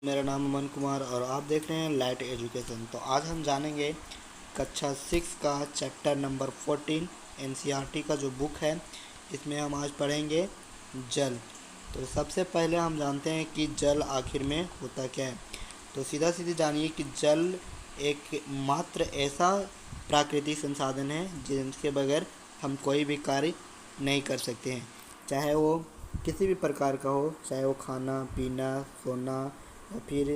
मेरा नाम अमन कुमार और आप देख रहे हैं लाइट एजुकेशन। तो आज हम जानेंगे कक्षा 6 का चैप्टर नंबर 14 एनसीईआरटी का जो बुक है, इसमें हम आज पढ़ेंगे जल। तो सबसे पहले हम जानते हैं कि जल आखिर में होता क्या है। तो सीधा सीधी जानिए कि जल एक मात्र ऐसा प्राकृतिक संसाधन है जिसके बगैर हम कोई भी कार्य नहीं कर सकते हैं, चाहे वो किसी भी प्रकार का हो, चाहे वो खाना पीना, सोना या फिर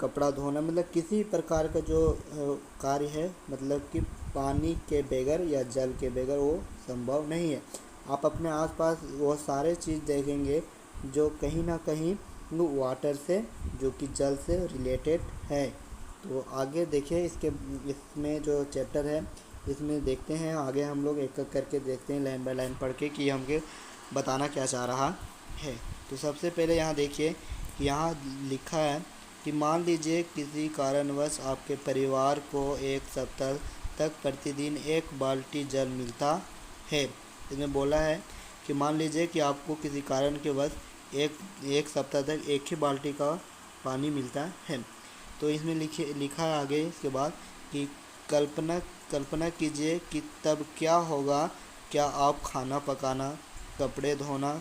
कपड़ा धोना, मतलब किसी प्रकार का जो कार्य है, मतलब कि पानी के बगैर या जल के बगैर वो संभव नहीं है। आप अपने आसपास वो सारे चीज़ देखेंगे जो कहीं ना कहीं वाटर से, जो कि जल से रिलेटेड है। तो आगे देखिए इसमें जो चैप्टर है इसमें देखते हैं, आगे हम लोग एक एक करके देखते हैं लाइन बाय लाइन पढ़ के कि हमके बताना क्या चाह रहा है। तो सबसे पहले यहाँ देखिए, यहाँ लिखा है कि मान लीजिए किसी कारणवश आपके परिवार को एक सप्ताह तक प्रतिदिन एक बाल्टी जल मिलता है। इसमें बोला है कि मान लीजिए कि आपको किसी कारण के वश एक सप्ताह तक एक ही बाल्टी का पानी मिलता है। तो इसमें लिखा है आगे इसके बाद कि कल्पना कीजिए कि तब क्या होगा। क्या आप खाना पकाना, कपड़े धोना,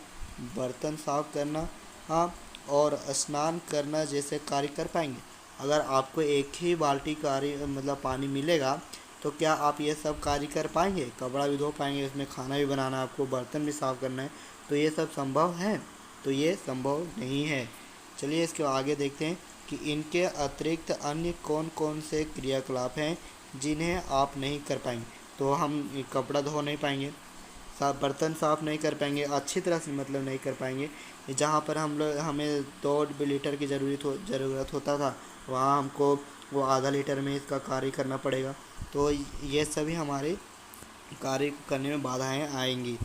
बर्तन साफ करना, हाँ, और स्नान करना जैसे कार्य कर पाएंगे? अगर आपको एक ही बाल्टी कार्य मतलब पानी मिलेगा तो क्या आप ये सब कार्य कर पाएंगे? कपड़ा भी धो पाएंगे, उसमें खाना भी बनाना, आपको बर्तन भी साफ करना है, तो ये सब संभव है? तो ये संभव नहीं है। चलिए इसके आगे देखते हैं कि इनके अतिरिक्त अन्य कौन कौन से क्रियाकलाप हैं जिन्हें आप नहीं कर पाएंगे। तो हम कपड़ा धो नहीं पाएंगे, बर्तन साफ़ नहीं कर पाएंगे अच्छी तरह से, मतलब नहीं कर पाएंगे। जहाँ पर हमें 2 लीटर की ज़रूरत होता था, वहाँ हमको वो आधा लीटर में इसका कार्य करना पड़ेगा। तो ये सभी हमारे कार्य करने में बाधाएं आएंगी।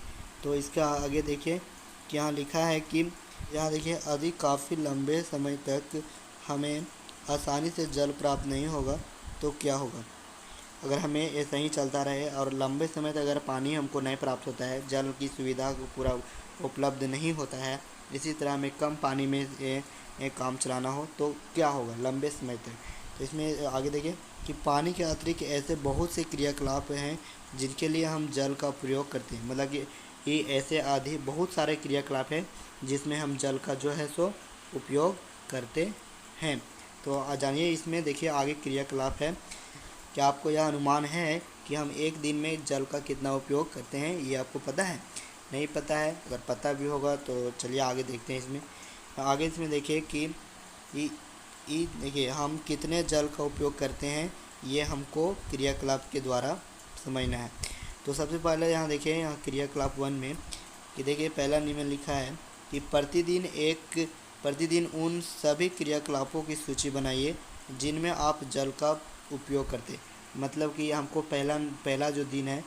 तो इसका आगे देखिए कि यहाँ लिखा है कि यहाँ देखिए यदि काफ़ी लंबे समय तक हमें आसानी से जल प्राप्त नहीं होगा तो क्या होगा। अगर हमें ऐसा ही चलता रहे और लंबे समय तक अगर पानी हमको नहीं प्राप्त होता है, जल की सुविधा को पूरा उपलब्ध नहीं होता है, इसी तरह हमें कम पानी में काम चलाना हो तो क्या होगा लंबे समय तक। तो इसमें आगे देखिए कि पानी के अतिरिक्त ऐसे बहुत से क्रियाकलाप हैं जिनके लिए हम जल का प्रयोग करते हैं। मतलब कि ये ऐसे आदि बहुत सारे क्रियाकलाप हैं जिसमें हम जल का जो है सो उपयोग करते हैं। तो जानिए इसमें देखिए आगे क्रियाकलाप है। क्या आपको यह अनुमान है कि हम एक दिन में जल का कितना उपयोग करते हैं? ये आपको पता है? नहीं पता है? अगर पता भी होगा तो चलिए आगे देखते हैं। इसमें देखिए कि देखिए हम कितने जल का उपयोग करते हैं, ये हमको क्रियाकलाप के द्वारा समझना है। तो सबसे पहले यहाँ देखिए, यहाँ क्रियाकलाप 1 में कि देखिए पहला नियम लिखा है कि प्रतिदिन उन सभी क्रियाकलापों की सूची बनाइए जिनमें आप जल का उपयोग करते। मतलब कि हमको पहला जो दिन है,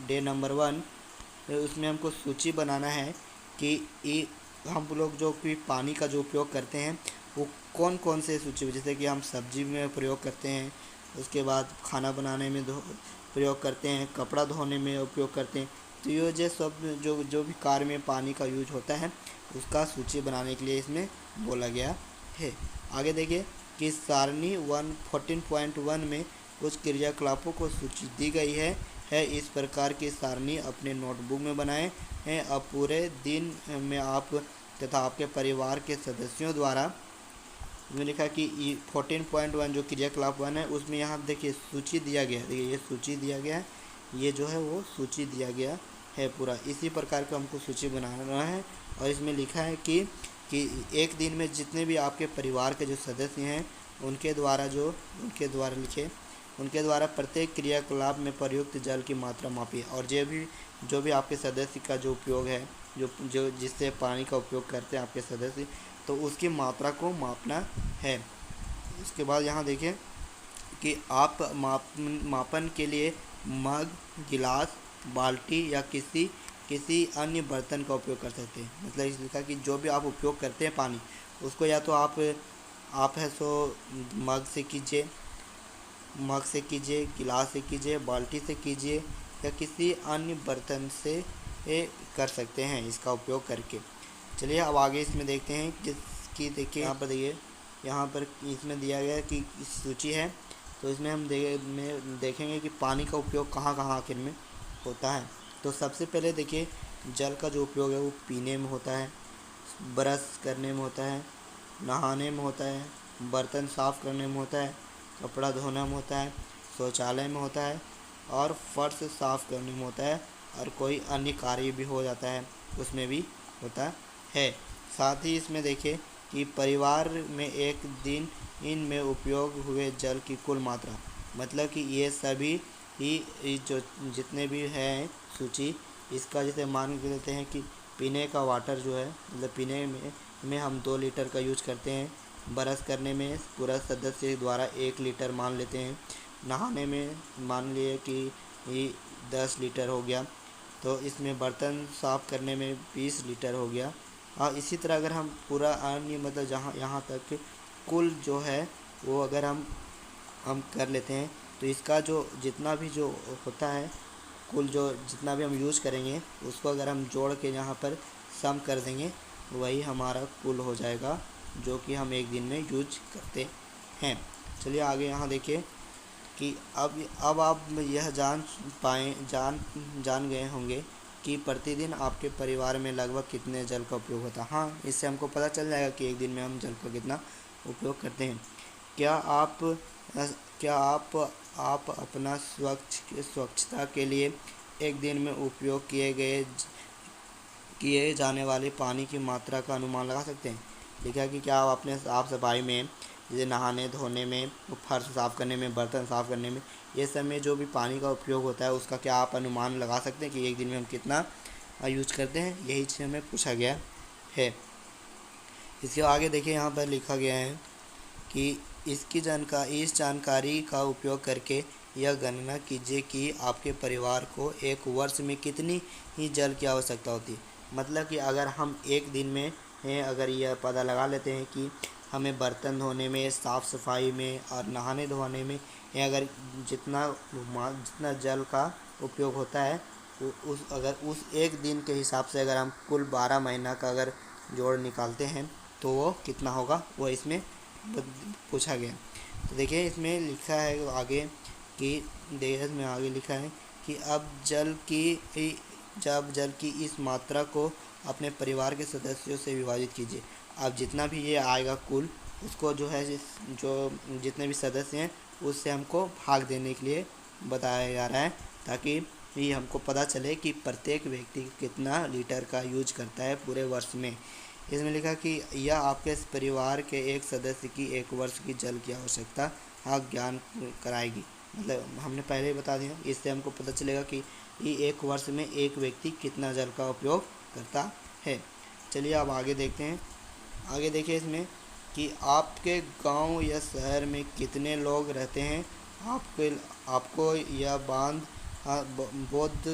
डे नंबर 1, उसमें हमको सूची बनाना है कि हम लोग जो भी पानी का जो उपयोग करते हैं वो कौन कौन से सूची, जैसे कि हम सब्जी में प्रयोग करते हैं, उसके बाद खाना बनाने में प्रयोग करते हैं, कपड़ा धोने में उपयोग करते हैं। तो ये जो भी कार्य में पानी का यूज होता है उसका सूची बनाने के लिए इसमें बोला गया है। आगे देखिए कि सारणी 14.1 में कुछ क्रियाकलापों को सूची दी गई है। इस प्रकार की सारणी अपने नोटबुक में बनाएं हैं। अब पूरे दिन में आप तथा आपके परिवार के सदस्यों द्वारा, इसमें लिखा कि 14.1 जो क्रियाकलाप 1 है उसमें यहाँ देखिए सूची दिया गया है। देखिए ये सूची दिया गया है, ये जो है वो सूची दिया गया है पूरा। इसी प्रकार का हमको सूची बनाना है। और इसमें लिखा है कि एक दिन में जितने भी आपके परिवार के जो सदस्य हैं उनके द्वारा प्रत्येक क्रियाकलाप में प्रयुक्त जल की मात्रा मापिए। और जो भी आपके सदस्य का जो उपयोग है, जो जिससे पानी का उपयोग करते हैं आपके सदस्य, तो उसकी मात्रा को मापना है। इसके बाद यहाँ देखिए कि आप मापन के लिए मग, गिलास, बाल्टी या किसी अन्य बर्तन का उपयोग कर सकते हैं। मतलब इस लिखा कि जो भी आप उपयोग करते हैं पानी, उसको या तो आप है सो मग से कीजिए, गिलास से कीजिए, बाल्टी से कीजिए या किसी अन्य बर्तन से कर सकते हैं इसका उपयोग करके। चलिए अब आगे इसमें देखते हैं कि कि देखिए यहाँ पर देखिए, यहाँ पर इसमें दिया गया है कि सूची है। तो इसमें हम देखेंगे कि पानी का उपयोग कहाँ कहाँ आखिर में होता है। तो सबसे पहले देखिए, जल का जो उपयोग है वो पीने में होता है, ब्रश करने में होता है, नहाने में होता है, बर्तन साफ़ करने में होता है, कपड़ा धोने में होता है, शौचालय में होता है और फर्श साफ़ करने में होता है, और कोई अन्य कार्य भी हो जाता है उसमें भी होता है। साथ ही इसमें देखिए कि परिवार में एक दिन इनमें उपयोग हुए जल की कुल मात्रा, मतलब कि ये सभी ही जो जितने भी हैं सूची, इसका जैसे मान के लेते हैं कि पीने का वाटर जो है, मतलब पीने में हम 2 लीटर का यूज करते हैं, ब्रश करने में पूरा सदस्य द्वारा 1 लीटर मान लेते हैं, नहाने में मान लिए कि ये 10 लीटर हो गया, तो इसमें बर्तन साफ़ करने में 20 लीटर हो गया। और इसी तरह अगर हम पूरा अन्य मतलब जहाँ यहाँ तक कुल जो है वो अगर हम कर लेते हैं, तो इसका जो जितना भी जो होता है, कुल जो जितना भी हम यूज़ करेंगे उसको अगर हम जोड़ के यहाँ पर सम कर देंगे, वही हमारा कुल हो जाएगा जो कि हम एक दिन में यूज करते हैं। चलिए आगे यहाँ देखिए कि अब आप यह जान गए होंगे कि प्रतिदिन आपके परिवार में लगभग कितने जल का उपयोग होता है। हाँ, इससे हमको पता चल जाएगा कि एक दिन में हम जल का कितना उपयोग करते हैं। क्या आप क्या आप अपना स्वच्छता के लिए एक दिन में उपयोग किए जाने वाले पानी की मात्रा का अनुमान लगा सकते हैं? लिखा है कि क्या आप अपने साफ सफाई में, जैसे नहाने धोने में, फर्श साफ़ करने में, बर्तन साफ़ करने में, ये सब में जो भी पानी का उपयोग होता है उसका क्या आप अनुमान लगा सकते हैं कि एक दिन में हम कितना यूज करते हैं? यही चीज़ हमें पूछा गया है। इसके आगे देखिए, यहाँ पर लिखा गया है कि इस जानकारी का उपयोग करके यह गणना कीजिए कि आपके परिवार को एक वर्ष में कितनी ही जल की आवश्यकता होती है। मतलब कि अगर हम एक दिन में अगर यह पता लगा लेते हैं कि हमें बर्तन धोने में, साफ़ सफाई में और नहाने धोने में अगर जितना जल का उपयोग होता है, अगर उस एक दिन के हिसाब से अगर हम कुल 12 महीना का अगर जोड़ निकालते हैं तो वो कितना होगा, वो इसमें पूछा गया। तो देखिए इसमें लिखा है आगे कि इसमें आगे लिखा है कि जब जल की इस मात्रा को अपने परिवार के सदस्यों से विभाजित कीजिए। अब जितना भी ये आएगा कुल, उसको जो है जो जितने भी सदस्य हैं उससे हमको भाग देने के लिए बताया जा रहा है, ताकि ये हमको पता चले कि प्रत्येक व्यक्ति कितना लीटर का यूज करता है पूरे वर्ष में। इसमें लिखा कि यह आपके परिवार के एक सदस्य की एक वर्ष की जल की आवश्यकता आप ज्ञान कराएगी। मतलब हमने पहले ही बता दिया, इससे हमको पता चलेगा कि ये एक वर्ष में एक व्यक्ति कितना जल का उपयोग करता है। चलिए अब आगे देखते हैं। आगे देखिए इसमें कि आपके गांव या शहर में कितने लोग रहते हैं। आपको यह बोध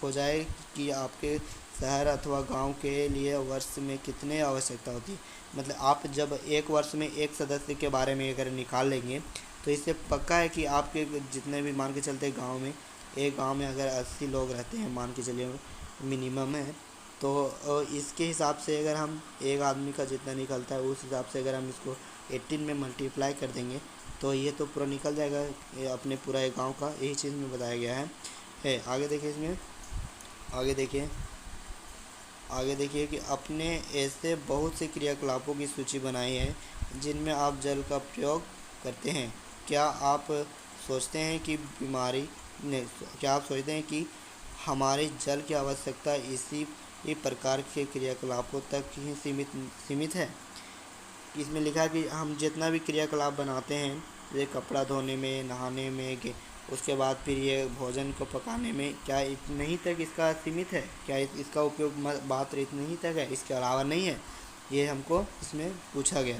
हो जाए कि आपके शहर अथवा गांव के लिए वर्ष में कितने आवश्यकता होती है। मतलब आप जब एक वर्ष में एक सदस्य के बारे में अगर निकाल लेंगे तो इससे पक्का है कि आपके जितने भी मान के चलते एक गांव में अगर 80 लोग रहते हैं, मान के चलिए मिनिमम है, तो इसके हिसाब से अगर हम एक आदमी का जितना निकलता है उस हिसाब से अगर हम इसको 18 में मल्टीप्लाई कर देंगे तो ये तो पूरा निकल जाएगा ये अपने पूरा एक गाँव का। यही चीज़ में बताया गया है। आगे देखिए इसमें आगे देखिए कि अपने ऐसे बहुत से क्रियाकलापों की सूची बनाई है जिनमें आप जल का प्रयोग करते हैं। क्या आप सोचते हैं कि हमारी जल की आवश्यकता इसी प्रकार के क्रियाकलापों तक ही सीमित है? इसमें लिखा है कि हम जितना भी क्रियाकलाप बनाते हैं, जैसे कपड़ा धोने में, नहाने में, उसके बाद फिर ये भोजन को पकाने में, क्या इतने ही तक इसका सीमित है? क्या इसका उपयोग मात्र इतने ही तक है, इसके अलावा नहीं है? ये हमको इसमें पूछा गया।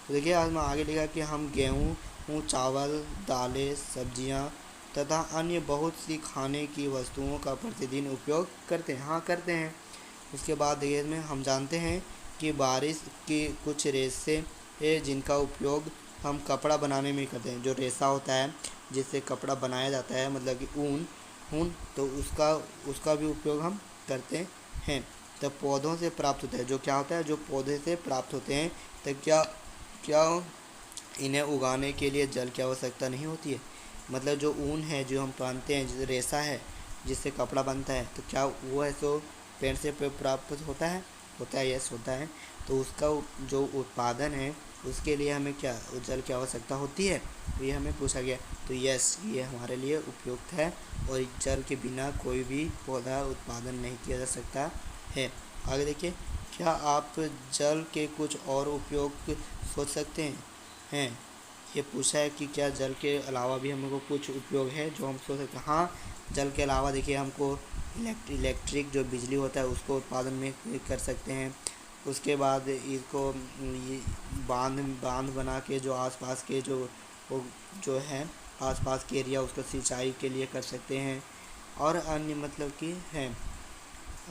तो देखिए आज मैं आगे लिखा कि हम गेहूँ, चावल, दालें, सब्जियाँ तथा अन्य बहुत सी खाने की वस्तुओं का प्रतिदिन उपयोग करते हैं। हाँ, करते हैं। उसके बाद देखिए इसमें हम जानते हैं कि बारिश की कुछ रेशे है जिनका उपयोग हम कपड़ा बनाने में करते हैं। जो रेशा होता है जिससे कपड़ा बनाया जाता है, मतलब कि ऊन, तो उसका भी उपयोग हम करते हैं। तो पौधों से प्राप्त होता है, जो क्या होता है, जो पौधे से प्राप्त होते हैं, तो क्या क्या इन्हें उगाने के लिए जल की आवश्यकता नहीं होती है। मतलब जो ऊन है जो हम पहनते हैं, जैसे रेशा है जिससे कपड़ा बनता है, तो क्या वो है सो पेड़ से प्राप्त होता है, यस होता है। तो उसका जो उत्पादन है उसके लिए हमें क्या जल की आवश्यकता होती है, तो ये हमें पूछा गया। तो यस, ये हमारे लिए उपयुक्त है, और जल के बिना कोई भी पौधा उत्पादन नहीं किया जा सकता है। आगे देखिए, क्या आप जल के कुछ और उपयोग सोच सकते हैं। ये पूछा है कि क्या जल के अलावा भी हमको कुछ उपयोग है जो हम सोच सकते हैं। हाँ, जल के अलावा देखिए हमको इलेक्ट्रिक जो बिजली होता है उसको उत्पादन में कर सकते हैं। उसके बाद इसको ये बांध बांध बना के जो आसपास के वो जो है आसपास के एरिया उसको सिंचाई के लिए कर सकते हैं, और अन्य मतलब कि हैं।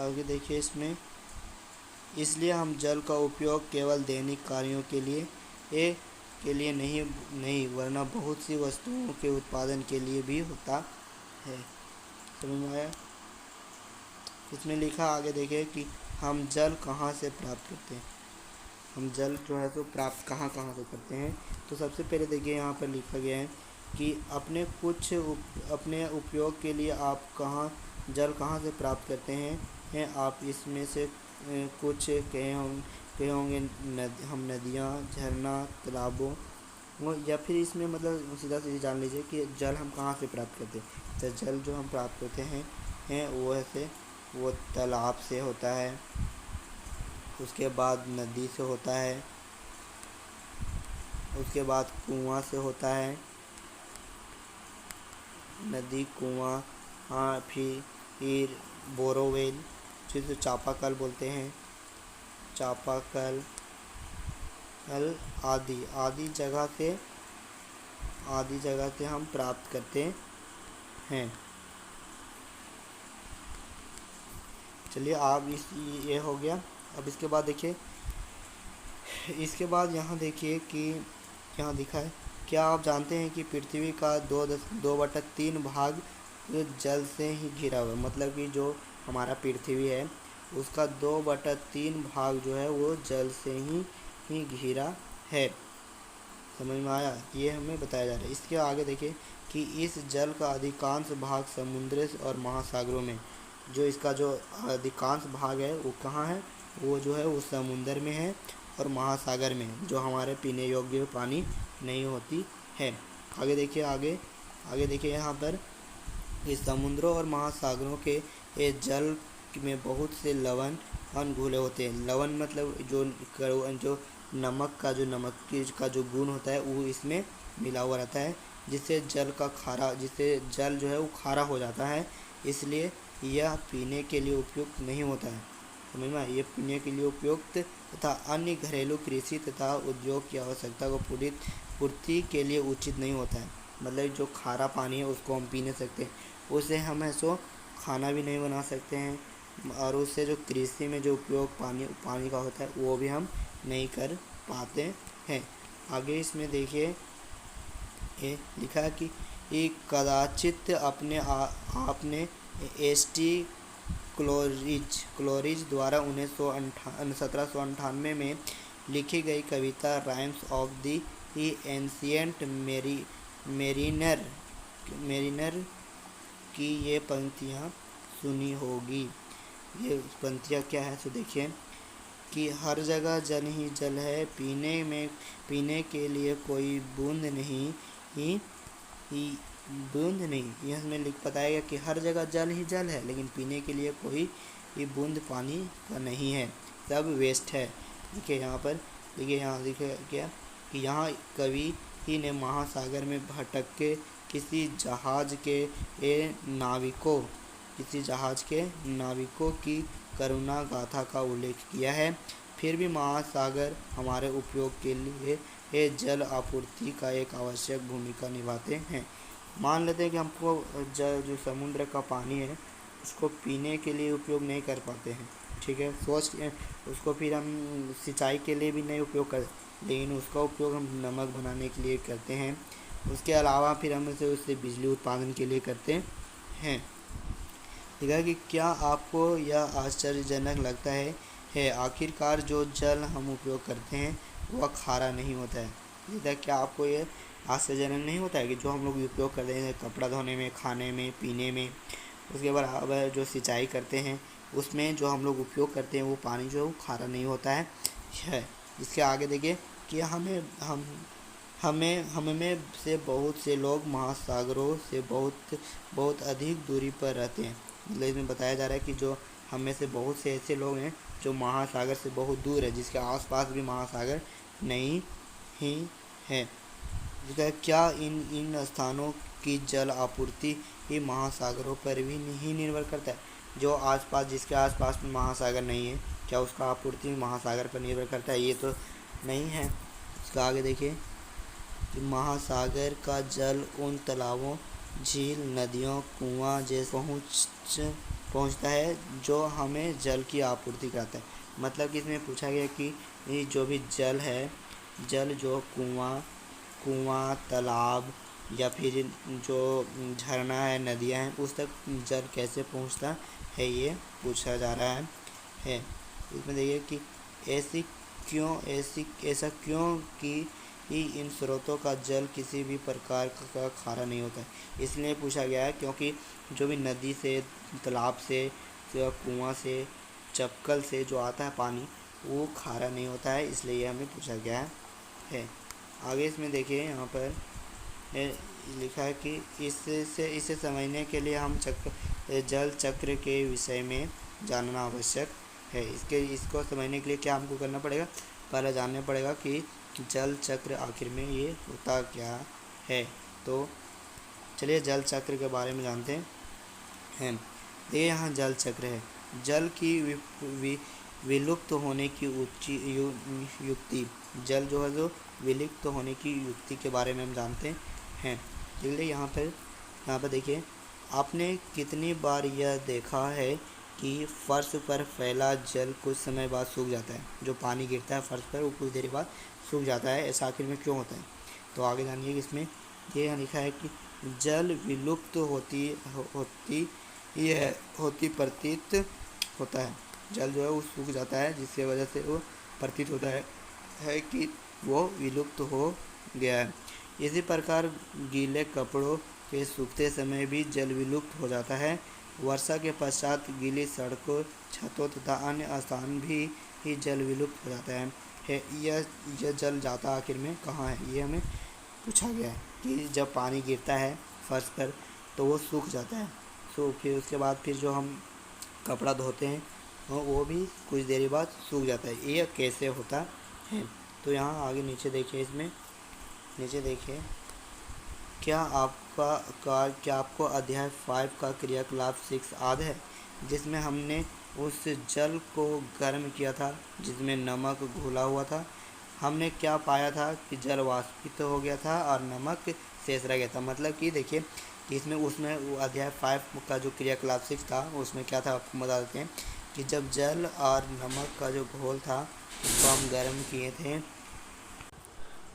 आगे देखिए इसमें, इसलिए हम जल का उपयोग केवल दैनिक कार्यों के लिए नहीं वरना बहुत सी वस्तुओं के उत्पादन के लिए भी होता है। समझ में आया। इसमें लिखा आगे देखिए कि हम जल कहाँ से प्राप्त करते हैं। हम जल जो है तो प्राप्त कहाँ कहाँ से करते हैं। तो सबसे पहले देखिए यहाँ पर लिखा गया है कि अपने उपयोग के लिए आप जल कहाँ से प्राप्त करते हैं आप इसमें से कुछ कहे होंगे। हम नदियाँ, झरना, तालाबों, या फिर इसमें मतलब सीधा सीधी जान लीजिए कि जल हम कहाँ से प्राप्त करते हैं। तो जल जो हम प्राप्त करते हैं वो तालाब से होता है, उसके बाद नदी से होता है, उसके बाद कुआं से होता है, नदी, कुआं, हाँ, फिर बोरोवेल जिसे चापाकल बोलते हैं, चापाकल आदि आदि जगह से हम प्राप्त करते हैं। चलिए आप ये हो गया। अब इसके बाद देखिए, इसके बाद यहाँ देखिए कि यहाँ लिखा है, क्या आप जानते हैं कि पृथ्वी का 2/3 भाग जल से ही घिरा हुआ है। मतलब कि जो हमारा पृथ्वी है उसका 2/3 भाग जो है वो जल से ही घिरा है। समझ में आया। ये हमें बताया जा रहा है। इसके आगे देखिए कि इस जल का अधिकांश भाग समुद्र और महासागरों में, जो इसका जो अधिकांश भाग है वो कहाँ है, वो जो है वो समुद्र में है और महासागर में, जो हमारे पीने योग्य पानी नहीं होती है। आगे देखिए, आगे देखिए यहाँ पर इस समुद्रों और महासागरों के जल में बहुत से लवण घुले होते हैं। लवण मतलब जो नमक का जो गुण होता है वो इसमें मिला हुआ रहता है, जिससे जल जो है वो खारा हो जाता है। इसलिए यह पीने के लिए उपयुक्त नहीं होता है। समझ में, ये पीने के लिए उपयुक्त तथा अन्य घरेलू, कृषि तथा उद्योग की आवश्यकता को पूर्ति के लिए उचित नहीं होता है। मतलब जो खारा पानी है उसको हम पी नहीं सकते, उससे हम ऐसो खाना भी नहीं बना सकते हैं, और उससे जो कृषि में जो उपयोग पानी का होता है वो भी हम नहीं कर पाते हैं। आगे इसमें देखिए ये लिखा है कि कदाचित आपने एसटी क्लोरिज द्वारा 1798 में लिखी गई कविता rhymes of the ancient mariner की ये पंक्तियाँ सुनी होगी। ये पंक्तियाँ क्या है तो देखिए कि हर जगह जल ही जल है, पीने के लिए कोई बूंद नहीं, यह हमें बताया गया कि हर जगह जल ही जल है, लेकिन पीने के लिए कोई भी बूंद पानी का नहीं है, सब वेस्ट है। देखिए यहाँ पर, देखिए यहाँ लिखा क्या कि यहाँ कवि ही ने महासागर में भटक के किसी जहाज के नाविकों की करुणा गाथा का उल्लेख किया है। फिर भी महासागर हमारे उपयोग के लिए जल आपूर्ति का एक आवश्यक भूमिका निभाते हैं। मान लेते हैं कि हमको जो समुद्र का पानी है उसको पीने के लिए उपयोग नहीं कर पाते हैं, ठीक है, उसको फिर हम सिंचाई के लिए भी नहीं उपयोग कर, लेकिन उसका उपयोग हम नमक बनाने के लिए करते हैं। उसके अलावा फिर हम उससे बिजली उत्पादन के लिए करते हैं। देखा कि क्या आपको यह आश्चर्यजनक लगता है आखिरकार जो जल हम उपयोग करते हैं वह खारा नहीं होता है। देखा क्या आपको ये आश्चर्यजनक नहीं होता है कि जो हम लोग उपयोग करते हैं कपड़ा धोने में, खाने में, पीने में, उसके बराबर जो सिंचाई करते हैं उसमें जो हम लोग उपयोग करते हैं वो पानी जो है वो खारा नहीं होता है। इसके आगे देखिए कि हमें में से बहुत से लोग महासागरों से बहुत बहुत अधिक दूरी पर रहते हैं। मतलब इसमें बताया जा रहा है कि जो हम में से बहुत से ऐसे लोग हैं जो महासागर से बहुत दूर है, जिसके आसपास भी महासागर नहीं ही है। क्या इन इन स्थानों की जल आपूर्ति ही महासागरों पर भी नहीं निर्भर करता है? जो आसपास जिसके आसपास में महासागर नहीं है, क्या उसका आपूर्ति महासागर पर निर्भर करता है? ये तो नहीं है। इसका आगे देखिए कि महासागर का जल उन तालाबों, झील, नदियों, कुआं जैसे पहुंचता है जो हमें जल की आपूर्ति कराता है। मतलब कि इसमें पूछा गया कि ये जो भी जल है, जल जो कुआं, तालाब या फिर जो झरना है, नदियां हैं, उस तक जल कैसे पहुंचता है ये पूछा जा रहा है। इसमें देखिए कि ऐसा क्यों कि इन स्रोतों का जल किसी भी प्रकार का खारा नहीं होता है। इसलिए पूछा गया है क्योंकि जो भी नदी से, तालाब से, कुआं से, चपकल से जो आता है पानी वो खारा नहीं होता है, इसलिए ये हमें पूछा गया है। आगे इसमें देखिए यहाँ पर लिखा है कि इसे समझने के लिए हम जल चक्र के विषय में जानना आवश्यक है। इसको समझने के लिए क्या हमको करना पड़ेगा? पहले जानना पड़ेगा कि जल चक्र आखिर में ये होता क्या है। तो चलिए जल चक्र के बारे में जानते हैं। ये यहाँ जल चक्र है। जल की विलुप्त होने की युक्ति, जल जो है जो विलुप्त होने की युक्ति के बारे में हम जानते हैं। चलिए यहाँ पर देखिए, आपने कितनी बार यह देखा है कि फर्श पर फैला जल कुछ समय बाद सूख जाता है? जो पानी गिरता है फर्श पर वो कुछ देर बाद सूख जाता है, ऐसा आखिर में क्यों होता है? तो आगे जानिए कि इसमें ये लिखा है कि जल विलुप्त होती प्रतीत होता है। जल जो है वो सूख जाता है, जिसकी वजह से वो प्रतीत होता है कि वो विलुप्त हो गया है। इसी प्रकार गीले कपड़ों के सूखते समय भी जल विलुप्त हो जाता है। वर्षा के पश्चात गीली सड़कों, छतों तथा अन्य स्थान भी ही जल विलुप्त हो जाता है। यह जल जाता आखिर में कहाँ है? ये हमें पूछा गया है कि जब पानी गिरता है फर्श पर तो वो सूख जाता है। फिर उसके बाद फिर जो हम कपड़ा धोते हैं वो भी कुछ देर बाद सूख जाता है। ये कैसे होता है? तो यहाँ आगे नीचे देखिए, इसमें नीचे देखिए, क्या आपको अध्याय 5 का क्रियाकलाप 6 याद है, जिसमें हमने उस जल को गर्म किया था जिसमें नमक घुला हुआ था? हमने क्या पाया था कि जल वाष्पित हो गया था और नमक शेष रह गया था। मतलब कि देखिए कि उसमें वो अध्याय 5 का जो क्रियाकलाप 6 था उसमें क्या था आपको बता देते हैं कि जब जल और नमक का जो घोल था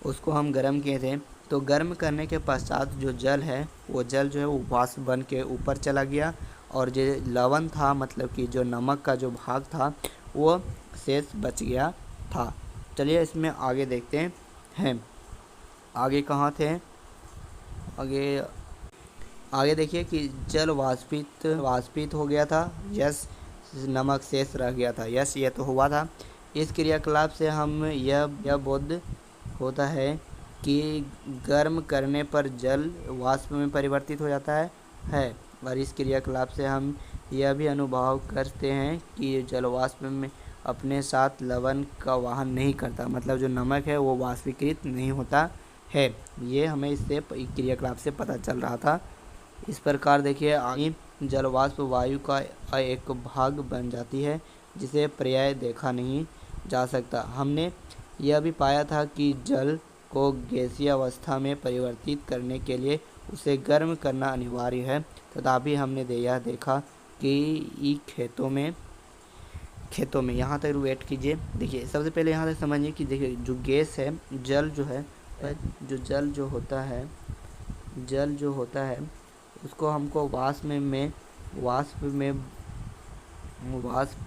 उसको हम गर्म किए थे तो गर्म करने के पश्चात जो जल है वो जल जो है वो वाष्प बन के ऊपर चला गया और जो लवण था, मतलब कि जो नमक का जो भाग था वो शेष बच गया था। चलिए इसमें आगे देखते हैं। आगे कहाँ थे? आगे देखिए कि जल वाष्पित हो गया था, यस, नमक शेष रह गया था, यस, ये तो हुआ था। इस क्रियाकलाप से हम यह बोध होता है कि गर्म करने पर जल वाष्प में परिवर्तित हो जाता है। और इस क्रियाकलाप से हम यह भी अनुभव करते हैं कि जल वाष्प में अपने साथ लवण का वहन नहीं करता, मतलब जो नमक है वो वाष्पीकृत नहीं होता है। ये हमें इससे क्रियाकलाप से पता चल रहा था। इस प्रकार देखिए आगे जल वाष्प वायु का एक भाग बन जाती है जिसे पर्याय देखा नहीं जा सकता। हमने यह भी पाया था कि जल को गैसीय अवस्था में परिवर्तित करने के लिए उसे गर्म करना अनिवार्य है। तथापि हमने यह देखा कि खेतों में यहाँ तक वेट कीजिए। देखिए सबसे पहले यहाँ तक समझिए कि देखिए जो गैस है, जल जो होता है उसको हमको वाष्प में वाष्प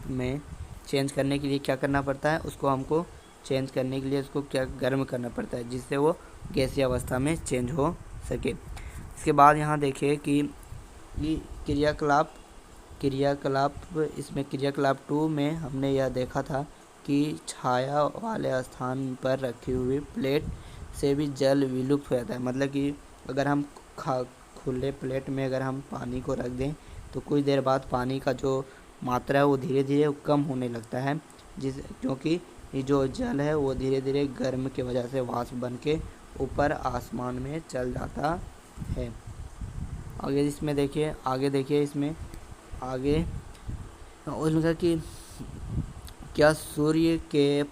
में चेंज करने के लिए क्या करना पड़ता है, उसको हमको चेंज करने के लिए उसको क्या गर्म करना पड़ता है, जिससे वो गैसीय अवस्था में चेंज हो सके। इसके बाद यहाँ देखिए कि क्रियाकलाप इसमें क्रियाकलाप 2 में हमने यह देखा था कि छाया वाले स्थान पर रखी हुई प्लेट से भी जल विलुप्त हो जाता है। मतलब कि अगर हम खुले प्लेट में अगर हम पानी को रख दें तो कुछ देर बाद पानी का जो मात्रा है वो धीरे धीरे कम होने लगता है, क्योंकि ये जो जल है वो धीरे धीरे गर्म की वजह से वाष्प बन के ऊपर आसमान में चल जाता है। आगे देखिए इसमें उसमें कि क्या सूर्य के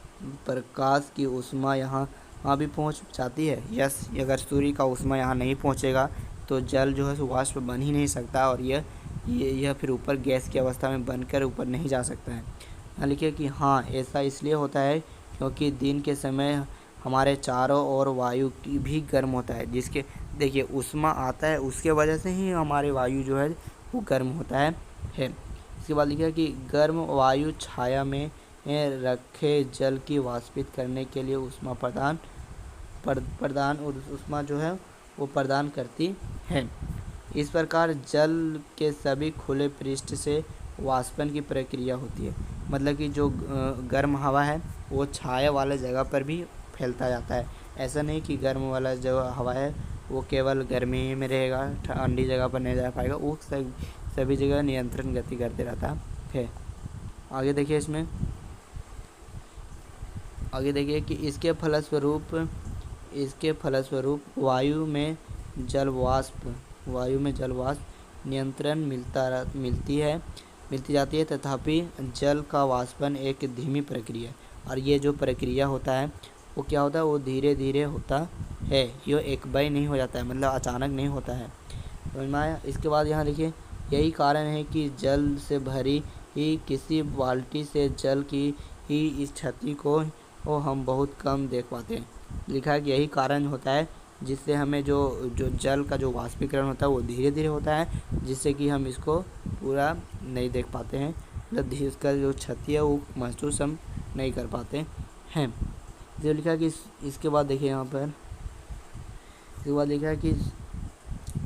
प्रकाश की ऊष्मा यहाँ भी पहुँच जाती है। यस, अगर सूर्य का ऊष्मा यहाँ नहीं पहुँचेगा तो जल जो है वाष्प बन ही नहीं सकता और यह फिर ऊपर गैस की अवस्था में बनकर ऊपर नहीं जा सकता है। यहाँ लिखिए कि हाँ, ऐसा इसलिए होता है क्योंकि दिन के समय हमारे चारों ओर वायु की भी गर्म होता है, जिसके देखिए ऊष्मा आता है, उसके वजह से ही हमारे वायु जो है वो गर्म होता है। इसके बाद लिखा कि गर्म वायु छाया में रखे जल की वाष्पित करने के लिए ऊष्मा ऊष्मा जो है वो प्रदान करती है। इस प्रकार जल के सभी खुले पृष्ठ से वाष्पन की प्रक्रिया होती है। मतलब कि जो गर्म हवा है वो छाया वाले जगह पर भी फैलता जाता है। ऐसा नहीं कि गर्म वाला जो हवा है वो केवल गर्मी ही में रहेगा, ठंडी जगह पर नहीं जा पाएगा, वो सभी जगह नियंत्रण गति करते रहता है। आगे देखिए कि इसके फलस्वरूप वायु में जल वाष्प नियंत्रण मिलती जाती है। तथापि जल का वाष्पन एक धीमी प्रक्रिया है और ये जो प्रक्रिया होता है वो क्या होता है, वो धीरे धीरे होता है, ये एक बार नहीं हो जाता है, मतलब अचानक नहीं होता है। इसके बाद यहाँ देखिए, यही कारण है कि जल से भरी ही किसी बाल्टी से जल की ही इस क्षति को हम बहुत कम देख पाते हैं। लिखा है कि यही कारण होता है जिससे हमें जो जल का जो वाष्पीकरण होता है वो धीरे धीरे होता है, जिससे कि हम इसको पूरा नहीं देख पाते हैं, मतलब इसका जो क्षति है वो महसूस हम नहीं कर पाते हैं। जो लिखा है कि इसके बाद देखिए यहाँ पर लिखा है कि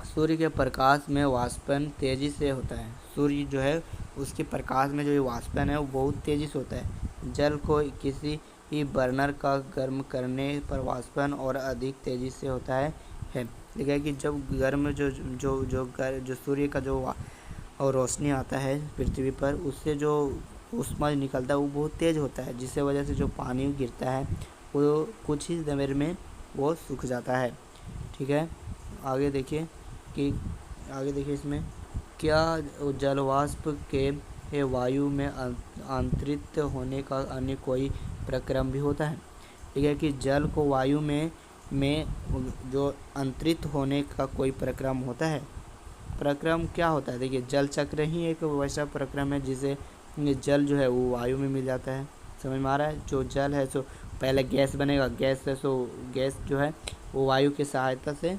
सूर्य के प्रकाश में वाष्पन तेज़ी से होता है। सूर्य जो है उसके प्रकाश में जो ये वाष्पन है वो बहुत तेज़ी से होता है। जल को किसी ही बर्नर का गर्म करने पर वाष्पन और अधिक तेज़ी से होता है। लिखा है कि जब गर्म जो सूर्य का जो और रोशनी आता है पृथ्वी पर, उससे जो ऊष्मा निकलता है वो बहुत तेज़ होता है, जिससे वजह से जो पानी गिरता है वो कुछ ही देर में वो सूख जाता है। ठीक है, आगे देखिए इसमें क्या जल वाष्प के वायु में आंतरित होने का अन्य कोई प्रक्रम भी होता है। ठीक है कि जल को वायु में जो अंतरित होने का कोई प्रक्रम होता है। प्रक्रम क्या होता है, देखिए जल चक्र ही एक वैसा प्रक्रम है जिसे जल जो है वो वायु में मिल जाता है। समझ में आ रहा है, जो जल है सो पहले गैस बनेगा, गैस जो है वो वायु की सहायता से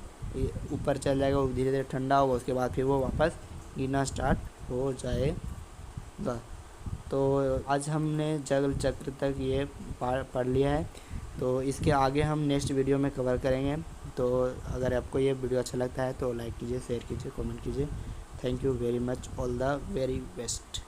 ऊपर चल जाएगा, वो धीरे धीरे ठंडा होगा, उसके बाद फिर वो वापस गिरना स्टार्ट हो जाएगा। तो आज हमने जल चक्र तक ये पढ़ लिया है, तो इसके आगे हम नेक्स्ट वीडियो में कवर करेंगे। तो अगर आपको ये वीडियो अच्छा लगता है तो लाइक कीजिए, शेयर कीजिए, कमेंट कीजिए। Thank you very much, all the very best.